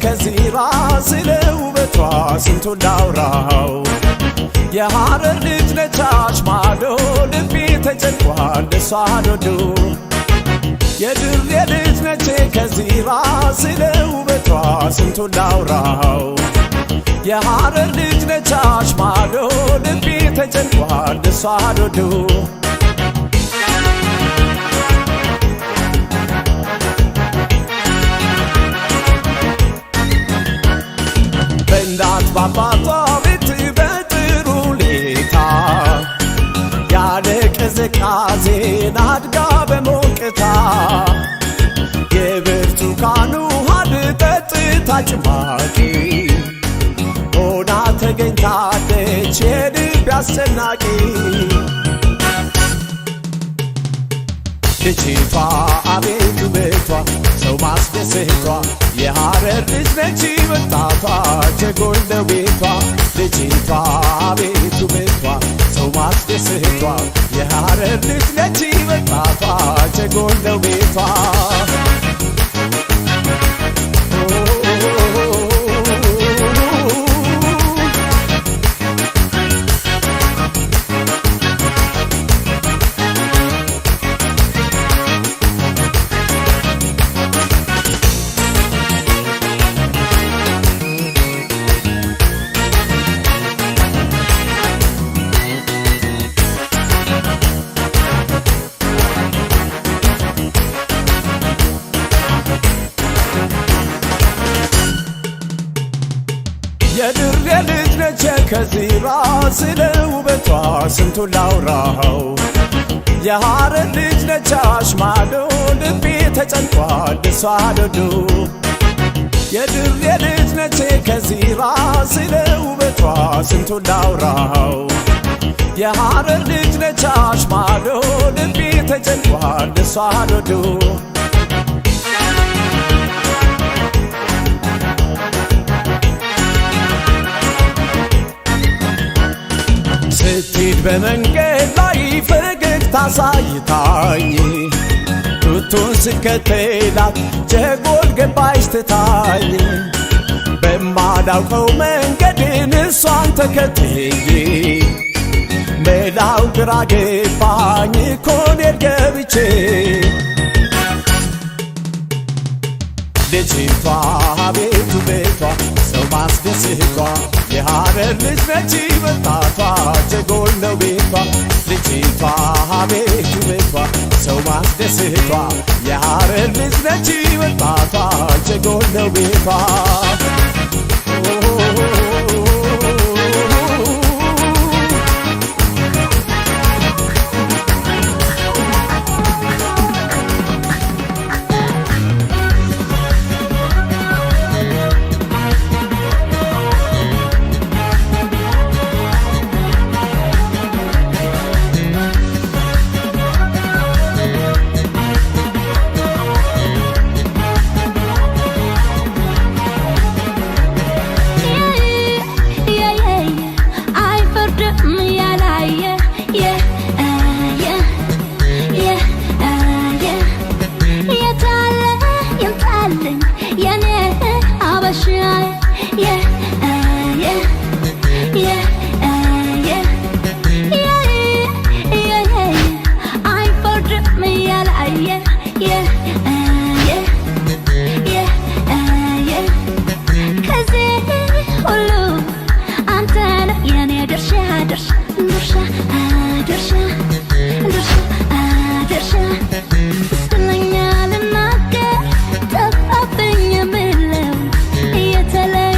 ከዚራ ስለውበቷ ስንቱን ላውራው የሐረር ልጅ ነቻች ማዶ ልቤ ተጨንቋል እሷን ወዶ የድሬ ልጅ ነቼ ከዚራ ስለውበቷ ስንቱን ላውራው የሐረር ልጅ ነቻች ማዶ ልቤ ተጨንቋል እሷን ወዶ በእናት ባባቷ ቤት በጥሩ ሁኔታ ያለ ቅዝቃዜን አድጋ በሞቅታ የብርቱካኑ ውሃን ጠጥታ ጭማቂ ሆና ተገኝታለች የልብ አስጨናቂ ልጅቷ አቤት ውበቷ ሰው ማስደሰቷ የሐረር ልጅ ነች ወጣቷ ጀጎል ነው ቤቷ ልጅቷ አቤት ውበቷ ሰው ማስደሰቷ የሐረር ልጅ ነች ወጣቷ ጀጎል ነው ቤቷ የድሬ ልጅ ነች ከዚራ ስለውበቷ ስንቱን ላውራው የሐረር ልጅ ነቻች ማዶ ልቤ ተጨንቋል እሷን ወዶ የድሬ ልጅ ነች ከዚራ ስለውበቷ ስንቱን ላውራው የሐረር ልጅ ነቻች ማዶ ልቤ ተጨንቋል እሷን ወዶ ስትሄድ በመንገድ ላይ ፈገግታ ሳይታኝ ቱቱን ስከተላት ጀጎል ገባች ትታኝ በማላውቀው መንገድን እሷን ተከትዬ መላው ግራ ገባኝ ኮኔር ገብቼ ልጅቷ አቤት ውበቷ ሰው ማስደሰቷ የሐረር ልጅ ነች ወጣቷ ጀጎል ነው ቤቷ ልጅቷ አቤት ውበቷ ሰው ማስደሰቷ የሐረር ልጅ ነች ወጣቷ ጀጎል ነው ቤቷ Tell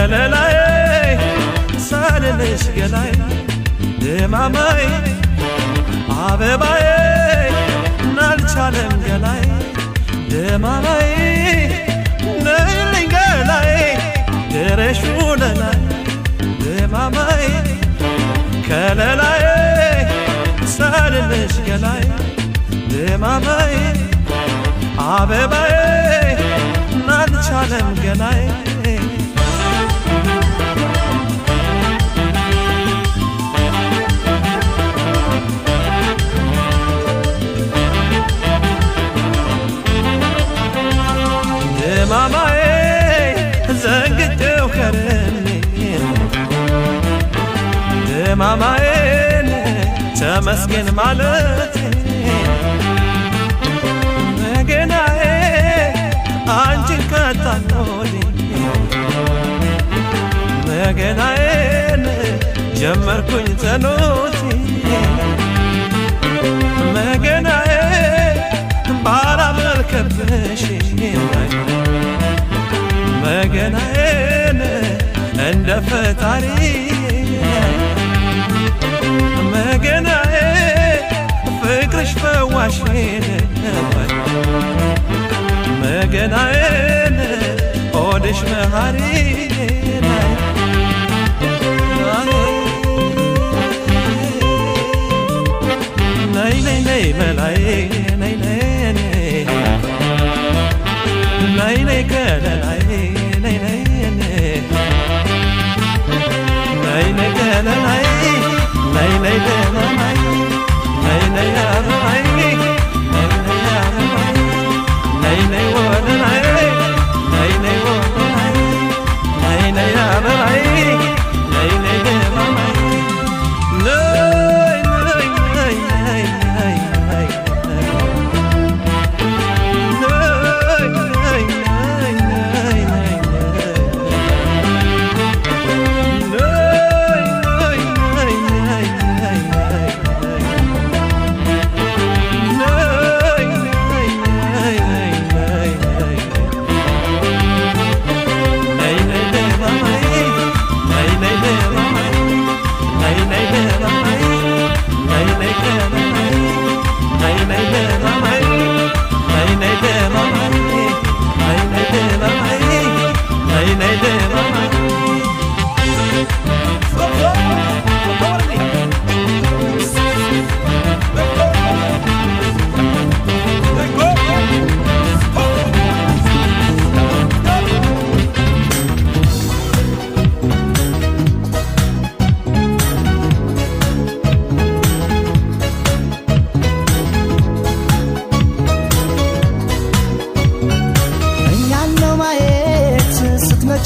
ከለላይ ሳልልሽ ገላይ ድማማይ አበባዬ ናልቻለም ገላይ ድማማይ ነይልኝ ገላይ ድረሽ ውለላይ ድማማይ ከለላይ ሳልልሽ ገላይ ድማማይ አበባዬ ናልቻለም ገላይ ድማማዬ ዘንግቼው ከርሜ ድማማዬን ተመስገን ማለቴ መገናዬ አንቺን ከታኖሌ መገናዬን ጀመርኩኝ ጸሎቴ መገናዬ ባላመልከብሽ መገናዬን እንደ ፈጣሪ መገናዬ ፍቅርሽ ፈዋሽን መገናዬን ሆድሽ መሃሪ ነይ ነይ ነይ መላይ ነይ ነይ ነይ ነይ ከለላይ ነይ ነይ ነይ ነይ ከለላይ ነይ ነይ ከለላይ ነይ ነይ አበባይ ነይ ነይ አበባይ ነይ ነይ ወለላይ ነይ ነይ ወለላይ ነይ ነይ አበባይ ነይ ነይ ገባማይ ነይ ነይ ነይ ነይ ነይ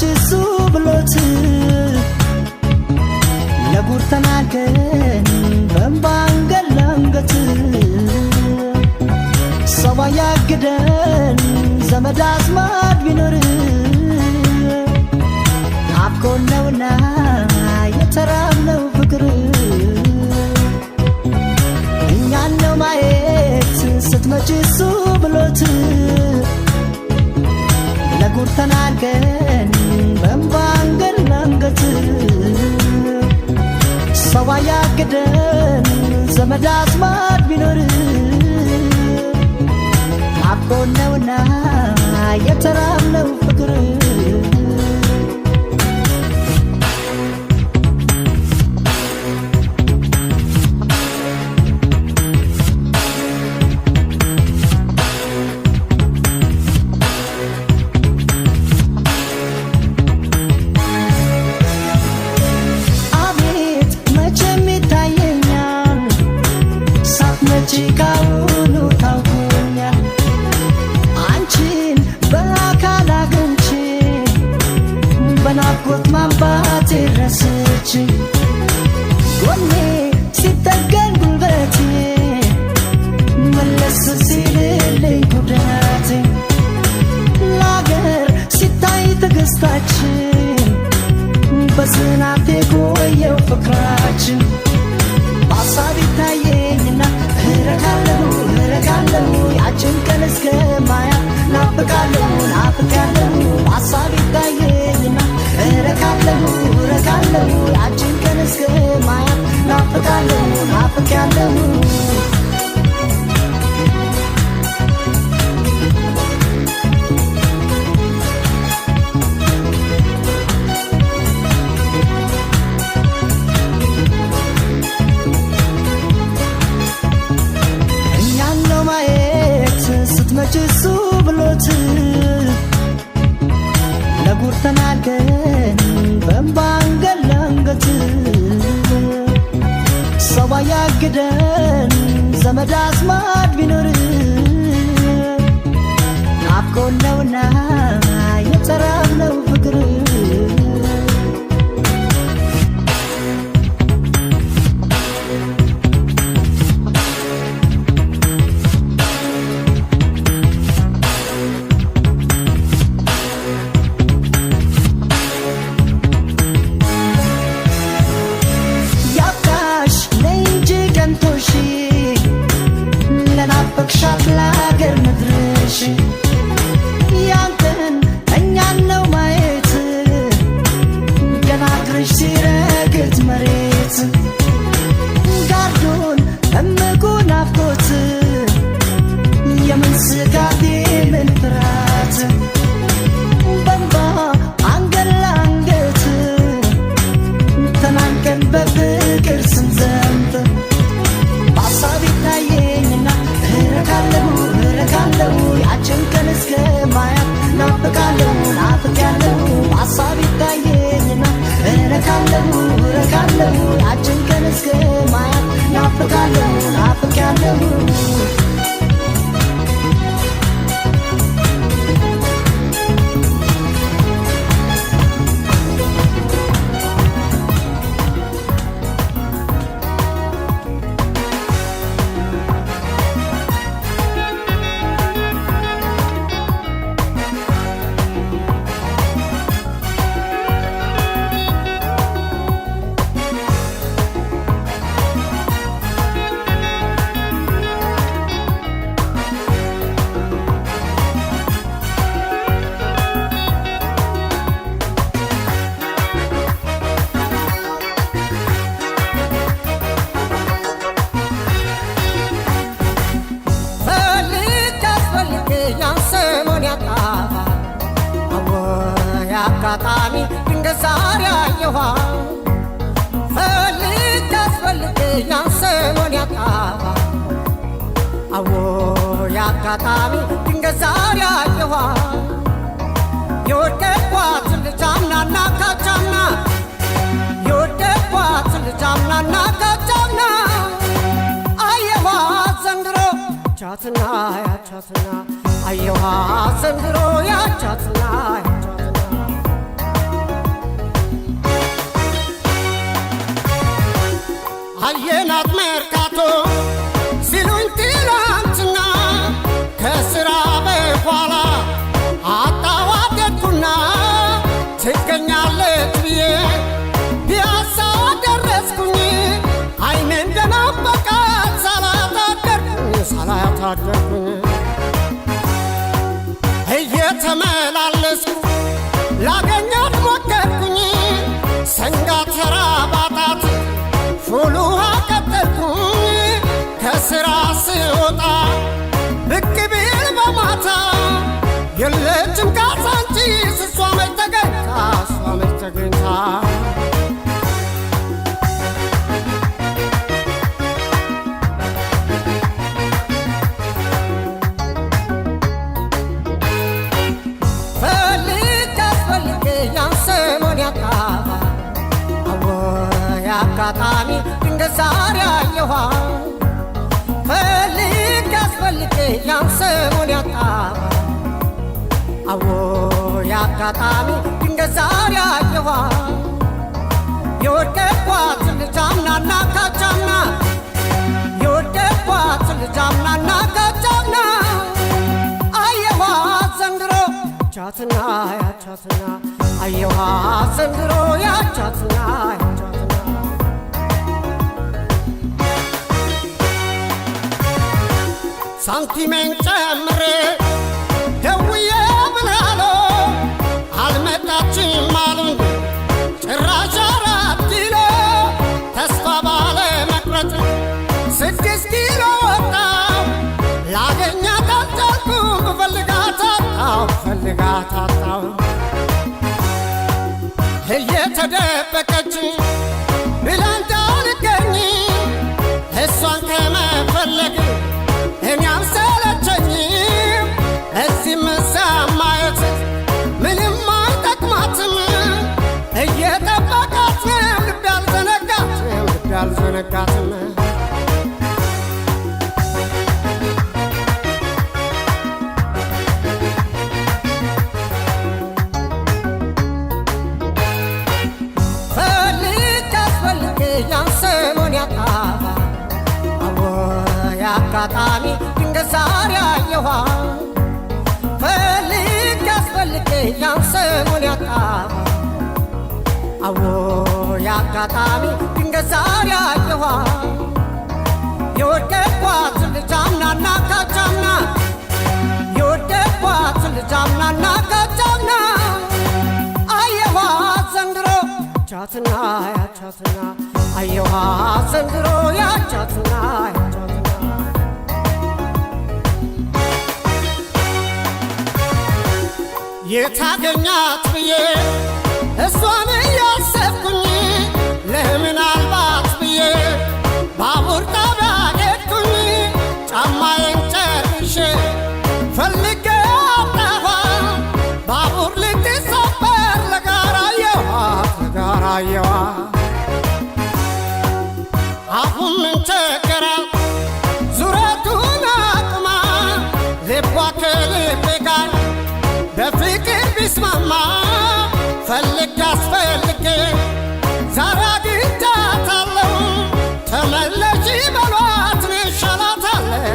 ጭሱ ብሎት ለጉር ተናገን በንባንገል ለንገት ሰው ያግደን ዘመድ አዝማድ ቢኖር አብቆን ነውና የተራብነው ፍቅር እኛን ነው ማየት ስትመጪ እሱ ብሎት ለጉር ተናገን በንባንገል ለንገት ሰው ያግደን ዘመድ አዝማድ ቢኖር አብቆን ነውና የተራብነው ፍቅር ካሁኑ ታውቁኛል አንቺን በአካል አግኝቼ ናፍቄያለሁ ስትመጭሱ ብሎት ለጉር ተናገን በእንባንገል ለንገት ሰው ያግደን ዘመድ አዝማድ ቢኖር ናፍቆን ነውና የተራብነው ፍቅር ሻት ለአገር ምድርሽ ያንተን እኛን ነው ማየት ገና እግርሽ ሲረግጥ መሬት ጋርዶን እምጉ ናፍቆት የምን ስጋት የምን ፍርሃት በእንባ አንገት ለአንገት ተናንቀን በፍቅር ስንዘምት በሀሳብ ይታየኝና እረካለሁ ያችን ቀን እስከ ማያት ናፍቃለሁ ናፍቄያለሁ ሀሳብ ይታየኝና እረካለሁ ያችን ቀን እስከ ማያት ናፍቃለሁ ናፍቄያለሁ አጋጣሚ ድንገት ዛሬ አየኋ ፈልጌ አስፈልጌ ያን ሰሞን ያጣኋ አዎ የአጋጣሚ ድንገት ዛሬ አየኋ የወደድኳትን ልጅ አምናና ካቻምና የወደድኳትን ልጅ አምናና ካቻምና አየኋ ዘንድሮ ያቻትና ያቻትና አየኋ ዘንድሮ ያቻትና አየናት መርካቶ ሲሉኝ ትላንትና ከስራ በኋላ አጣዋደድኩና ትገኛለች ብዬ ፒያሳ ደረስኩኝ አይኔ እንደናፈቃት ሳላያታደርኩኝ እየተመላለስኩ ላገኛት ሞከርኩኝ ሰንጋ ተራ ባጣት ፉል ውሃ ቀጠልኩኝ ከስራ ስወጣ ብቅ ቢል በማታ የለችም ካዛንቺስ እሷ መች ተገኝታ ፈልጌ ያን ሰሞን ያጣኋ አጋጣሚ ድንገት ዛሬ አየኋ ፈልጌ ያን ሰሞን ያጣኋ አዎ የአጋጣሚ ድንገት ዛሬ አየኋ የወደድኳትን ልጅ አምናና ካቻምና የወደድኳትን ልጅ አምናና ካቻምና አየኋ ዘንድሮ ያቻትና ያቻትና አየኋ ዘንድሮ ያቻትና ሳንቲሜን ጨምሬ ደውዬ ብላሎ አልመጣችም አሉኝ ጭራሽ 4 ኪሎ ተስፋ ባለ መቁረጥ ፈልጋት አጣው እየተደበቀች ብላንታ ልገኝ እሷን ከመፈለግ እኔ አልሰለቸኝ እዚህም እዛም ማየት ምንም አይጠቅማትም እየጠበቃት ነው ልብ ያልዘነጋትም አጋጣሚ ድንገት ዛሬ አየኋ ፈልጌ አስፈልጌ ያን ሰሞን ያጣ አዎ የአጋጣሚ ድንገት ዛሬ አየኋ የወደድኳት ልጅ አምናና ካቻምና የወደድኳት ልጅ አምናና ካቻምና አየኋ ዘንድሮ ያቻትና ያቻትና አየኋ ዘንድሮ ያቻትና ያቻትና የታገኛት ብዬ እሷን እያሰብኩኝ ለምናልባት ብዬ ባቡር ጣቢያ ሄድኩኝ ጫማዬን ጨርሼ ፈልጌ አጣኋ ባቡር ልትሰበር ለጋራየዋ አሁን ምን ቸገራት ዙረቱን አቅማ ልቧ ከልቤ ጋር በፍቅር ቢስማማ ፈልጌ አስፈልጌ ዛሬ አግኝቻታለሁ ተመለሺ በሏት እሻላታለሁ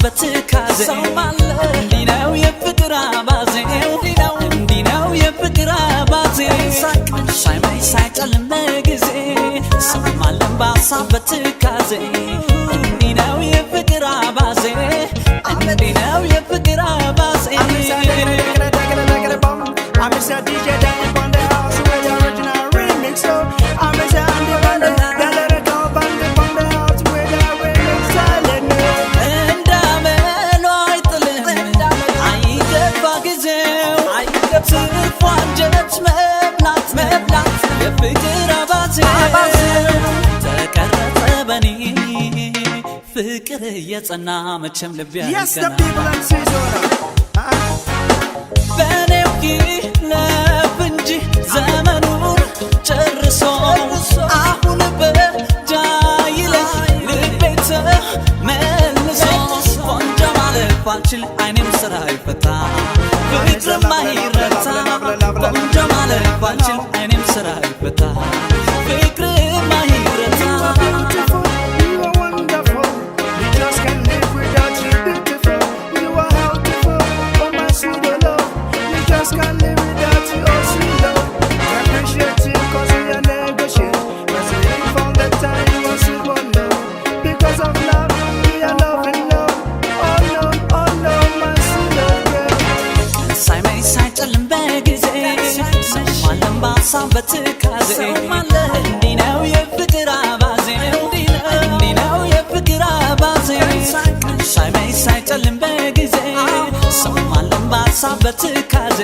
በትካዜ እንዲህ ነው የፍቅር አባዜ እንዲህ ነው የፍቅር አባዜ ሳይመሽ ሳይጨልም በጊዜ ሰማለን በሀሳብ በትካዜ እንዲህ ነው የፍቅር አባዜ እንዲህ ነው የፍቅር አባዜ ፍቅር የጸና መቼም ልብ ያገና በኔው ይለፍ እንጂ ዘመኑን ጨርሶ አሁን በጃ ይለኝ ልቤ ተመልሶ ቆንጆ ማለፍ አልችል አይኔም ስራ ይፈታ ፍቅርም አይረታ ቆንጆ ማለፍ አልችል አይኔም ስራ ይፈታ ፍቅርም አይረታ በትካዜ እንዲህ ነው የፍቅር አባዜ እንዲህ ነው የፍቅር አባዜ ሳይመሽ ሳይጨልም በጊዜ ሰማለን በሀሳብ በትካዜ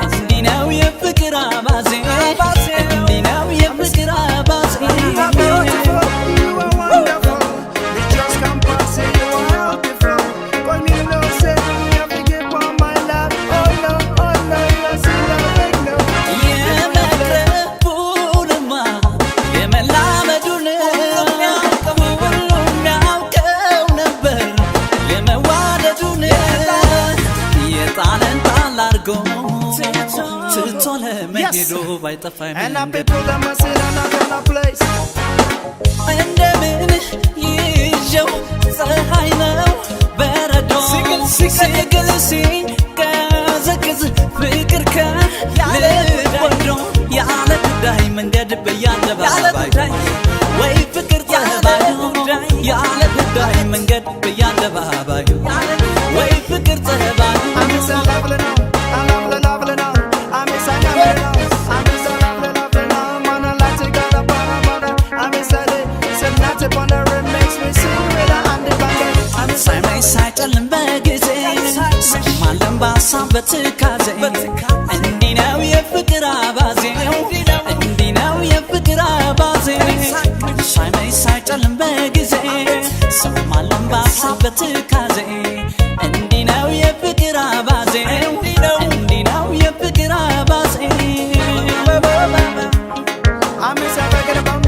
እንዲህ ነው የፍቅር አባዜ እንዲህ ነው የፍቅር አባዜ And our people that must sit on a place. እንደምን ይዤው ፀሐይ ነው በረዶ ሲግል ሲቀዘቅዝ ፍቅር ከልብ ወዶ ያለ ፍቅር ጠባይ I'm so lovely now, I lovely now. I'm so lovely now, I'm so lovely now. Man, I like to get up on a mother. I'm so not upon the remix. We sing with the Andy Bangay. I'm so ሳይመኝ ሳይጨልም በጊዜ ሰማለን በሀሳብ በትካዜ እንዲህ ነው የፍቅር አባዜ እንዲህ ነው የፍቅር አባዜ ሳይመኝ ሳይጨልም በጊዜ ሰማለን በሀሳብ በትካዜ እንዲህ ነው የፍቅር አባዜ እንዲህ ነው የፍቅር አባዜ I'm so lovely bum,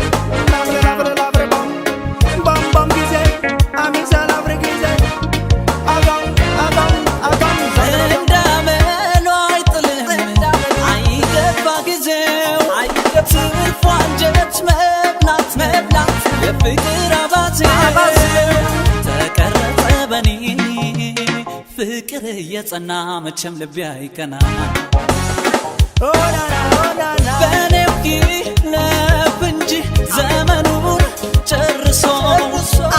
lovely bum, bum bum gize. I'm so lovely gize. Agam. እንዳመሉ አይጥልም አይገባ ጊዜው ትርፏ አንጀት መብላት የፍቅር አባዜ ተቀረጸ በኔ ፍቅር እየጸና መቼም ልቤ አይቀና Oh na na. በኔው ይለፍ እንጂ ዘመኑን ጨርሶ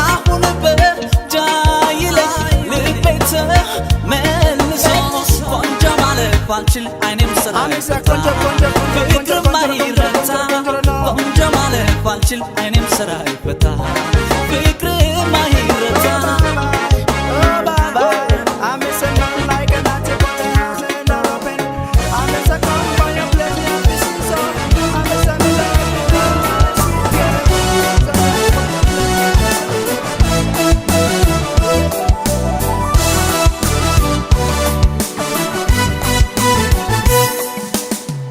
አሁን በጃ ይለኝ ልቤ ተመልሶ ቆንጆ ማለት ባልችል አይኔም ስራ I'm so konja. ፍቅርም አይረታ ቆንጆ ማለት ባልችል አይኔም ስራ ይፈታ ፍቅርም አይረታ Oh bye. I'm so not like a natty boy. I'm so not open. I'm so come by your place. This is so. I'm so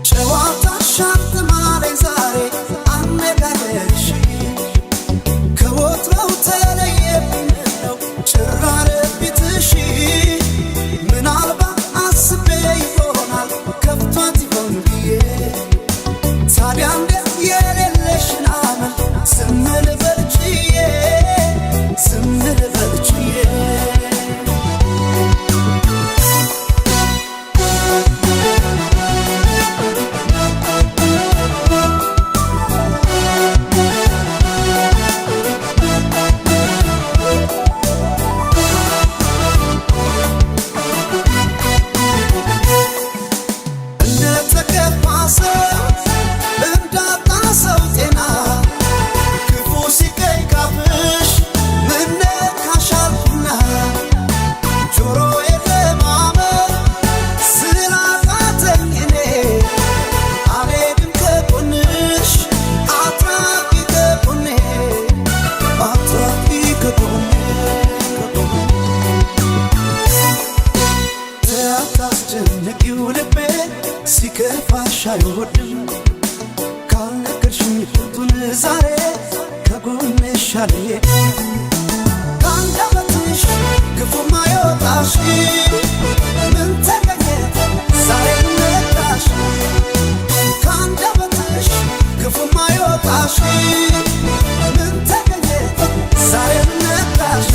ጨዋታ ሻት ማለኝ ዛሬ አነጋገርሽ ከወትሮው ተለየብኝ ነው ጭራረ ቢትሽ ምናልባት አስቤ ይሆናል ከፍቷት ይሆን ብዬ ታዲያ እንዴት የሌለሽን አመል ዝም ልበል ችዬ እንደተከፋ ሰው እንዳጣ ሰው ጤና ክፉ ሲገኝ ካፍሽ ምነካሻልና ጆሮዬ ለማመን ስላቃተኝ እኔ አልሄድም ከጎንሽ አትራቂ ከጎኔ ታታስጨንቂው ልቤ ሲከፋሽ አይወድም ካልነገርሽኝ ፍቱን ዛሬ ከጎንሽ አልሄድም ከአንደበትሽ ክፉ ማይወጣሽ ምን ተገኘ ዛሬ ነቃሽ ከአንደበትሽ ክፉ ማይወጣሽ ምን ተገኘ ዛሬ ነቃሽ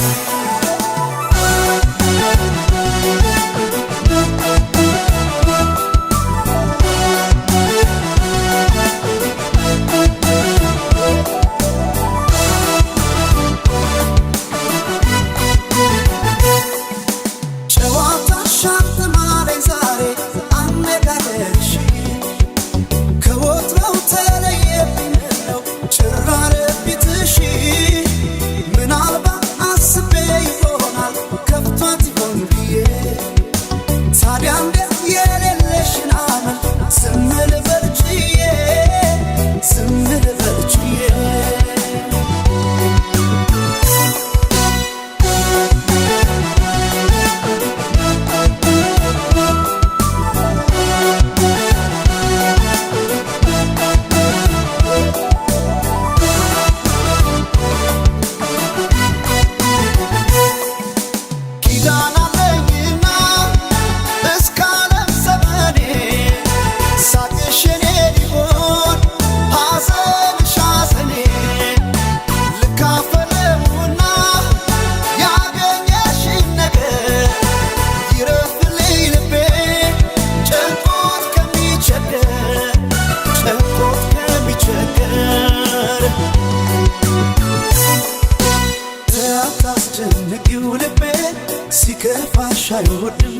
ሚገፋሽ አይወድም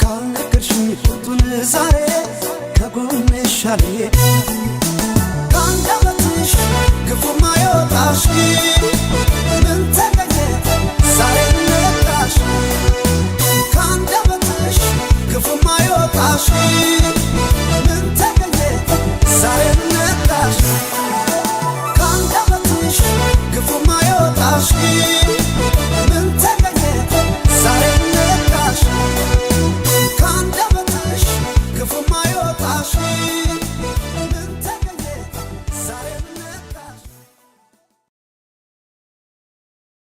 ካልነገርሽኝ ፍቱን ዛሬ ከጎንሽ አልሄድ ካንደበትሽ ክፉ ማይወጣሽ